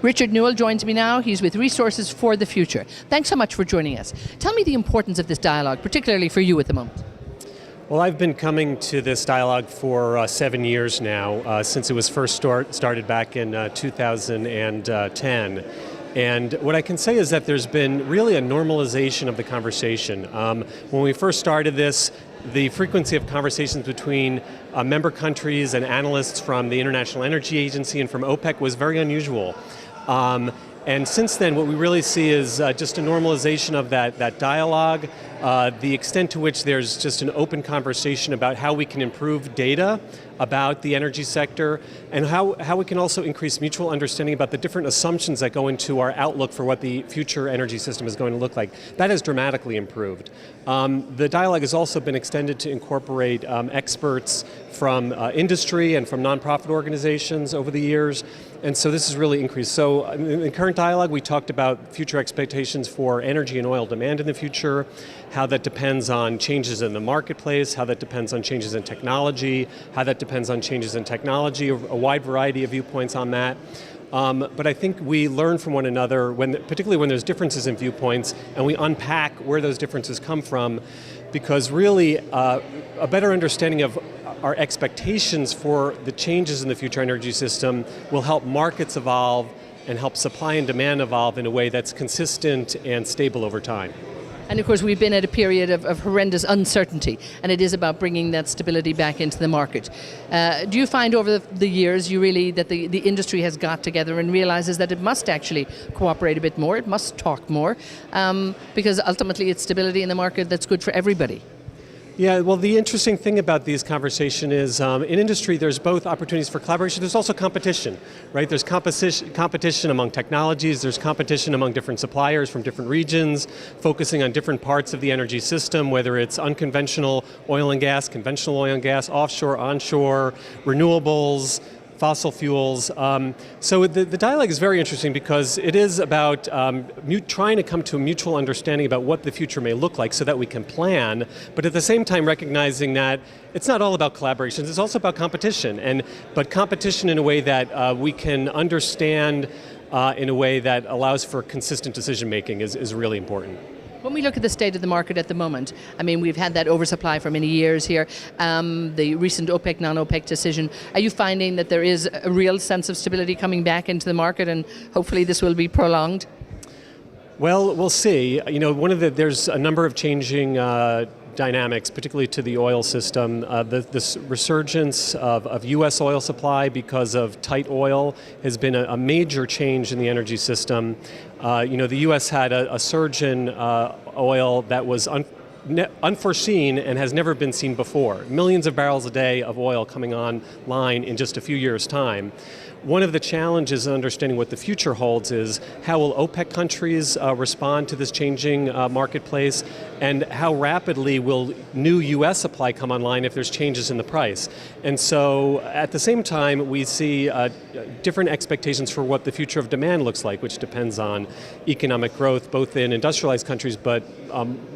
Richard Newell joins me now. He's with Resources for the Future. Thanks so much for joining us. Tell me the importance of this dialogue, particularly for you at the moment. Well, I've been coming to this dialogue for 7 years now, since it was first started back in 2010. And what I can say is that there's been really a normalization of the conversation. When we first started this, the frequency of conversations between member countries and analysts from the International Energy Agency and from OPEC was very unusual. And since then, what we really see is just a normalization of that dialogue, the extent to which there's just an open conversation about how we can improve data about the energy sector, and how we can also increase mutual understanding about the different assumptions that go into our outlook for what the future energy system is going to look like. That has dramatically improved. The dialogue has also been extended to incorporate experts from industry and from nonprofit organizations over the years, and so this has really increased. So in the current dialogue, we talked about future expectations for energy and oil demand in the future, how that depends on changes in the marketplace, how that depends on changes in technology, how that depends on changes in technology, a wide variety of viewpoints on that. But I think we learn from one another, particularly when there's differences in viewpoints, and we unpack where those differences come from, because really a better understanding of our expectations for the changes in the future energy system will help markets evolve and help supply and demand evolve in a way that's consistent and stable over time. And of course, we've been at a period of horrendous uncertainty, and it is about bringing that stability back into the market. Do you find over the years that the industry has got together and realizes that it must actually cooperate a bit more, it must talk more, because ultimately it's stability in the market that's good for everybody? Yeah, well, the interesting thing about these conversations is in industry there's both opportunities for collaboration, there's also competition, right? There's competition among technologies, there's competition among different suppliers from different regions, focusing on different parts of the energy system, whether it's unconventional oil and gas, conventional oil and gas, offshore, onshore, renewables, fossil fuels. So the dialogue is very interesting because it is about trying to come to a mutual understanding about what the future may look like so that we can plan, but at the same time recognizing that it's not all about collaborations, it's also about competition, but competition in a way that we can understand in a way that allows for consistent decision making is really important. When we look at the state of the market at the moment, I mean, we've had that oversupply for many years here, the recent OPEC, non-OPEC decision. Are you finding that there is a real sense of stability coming back into the market, and hopefully this will be prolonged? Well, we'll see. You know, there's a number of changing dynamics, particularly to the oil system. This resurgence of U.S. oil supply because of tight oil has been a major change in the energy system. You know, the U.S. had a surge in oil that was unforeseen and has never been seen before. Millions of barrels a day of oil coming online in just a few years' time. One of the challenges in understanding what the future holds is how will OPEC countries respond to this changing marketplace, and how rapidly will new US supply come online if there's changes in the price. And so at the same time we see different expectations for what the future of demand looks like, which depends on economic growth both in industrialized countries, but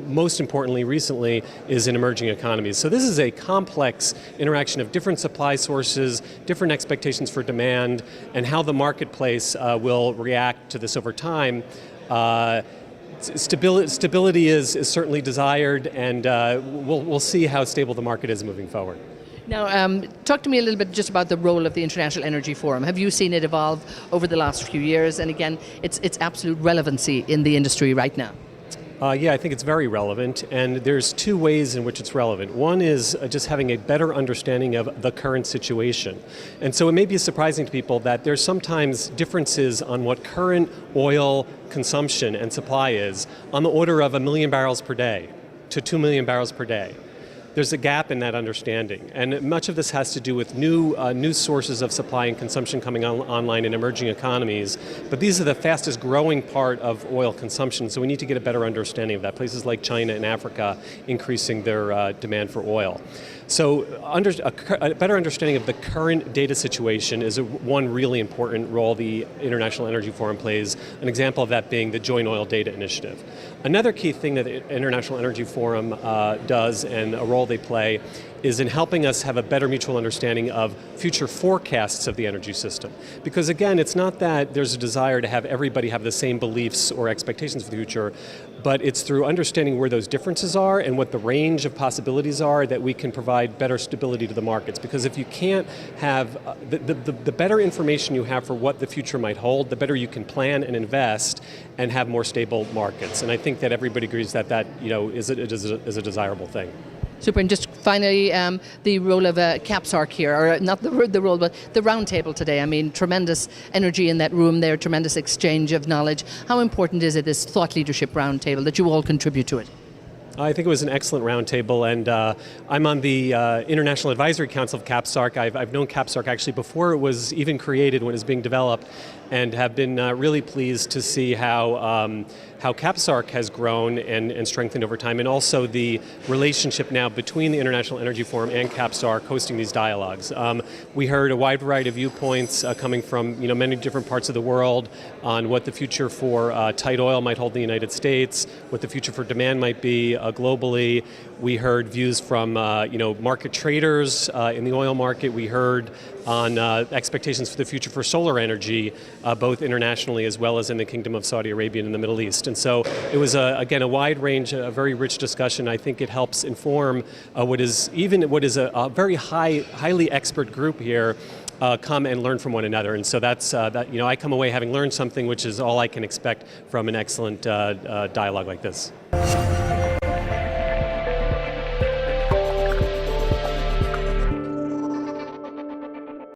most importantly recently is in emerging economies. So this is a complex interaction of different supply sources, different expectations for demand, and how the marketplace will react to this over time. Stability is certainly desired, and we'll see how stable the market is moving forward. Now, talk to me a little bit just about the role of the International Energy Forum. Have you seen it evolve over the last few years, and again, its absolute relevancy in the industry right now? Yeah, I think it's very relevant, and there's two ways in which it's relevant. One is just having a better understanding of the current situation. And so it may be surprising to people that there's sometimes differences on what current oil consumption and supply is on the order of 1 million barrels per day to 2 million barrels per day. There's a gap in that understanding, and much of this has to do with new sources of supply and consumption coming online in emerging economies, but these are the fastest growing part of oil consumption, so we need to get a better understanding of that. Places like China and Africa increasing their demand for oil. So a better understanding of the current data situation is one really important role the International Energy Forum plays, an example of that being the Joint Oil Data Initiative. Another key thing that the International Energy Forum does, and a role they play, is in helping us have a better mutual understanding of future forecasts of the energy system. Because again, it's not that there's a desire to have everybody have the same beliefs or expectations for the future, but it's through understanding where those differences are and what the range of possibilities are that we can provide better stability to the markets. Because if you can't have, the better information you have for what the future might hold, the better you can plan and invest and have more stable markets. And I think that everybody agrees that that is a desirable thing. Super, and just finally, the role of CAPSARC here, or not the role, but the roundtable today. I mean, tremendous energy in that room there, tremendous exchange of knowledge. How important is it, this thought leadership roundtable, that you all contribute to it? I think it was an excellent roundtable, and I'm on the International Advisory Council of CAPSARC. I've known CAPSARC actually before it was even created, when it was being developed, and have been really pleased to see how CAPSARC has grown and strengthened over time, and also the relationship now between the International Energy Forum and CAPSARC hosting these dialogues. We heard a wide variety of viewpoints coming from many different parts of the world on what the future for tight oil might hold in the United States, what the future for demand might be globally. We heard views from market traders in the oil market. We heard on expectations for the future for solar energy, both internationally as well as in the Kingdom of Saudi Arabia and in the Middle East. And so it was, again, a wide range, a very rich discussion. I think it helps inform what is a very highly expert group here come and learn from one another. And so that's, I come away having learned something, which is all I can expect from an excellent dialogue like this.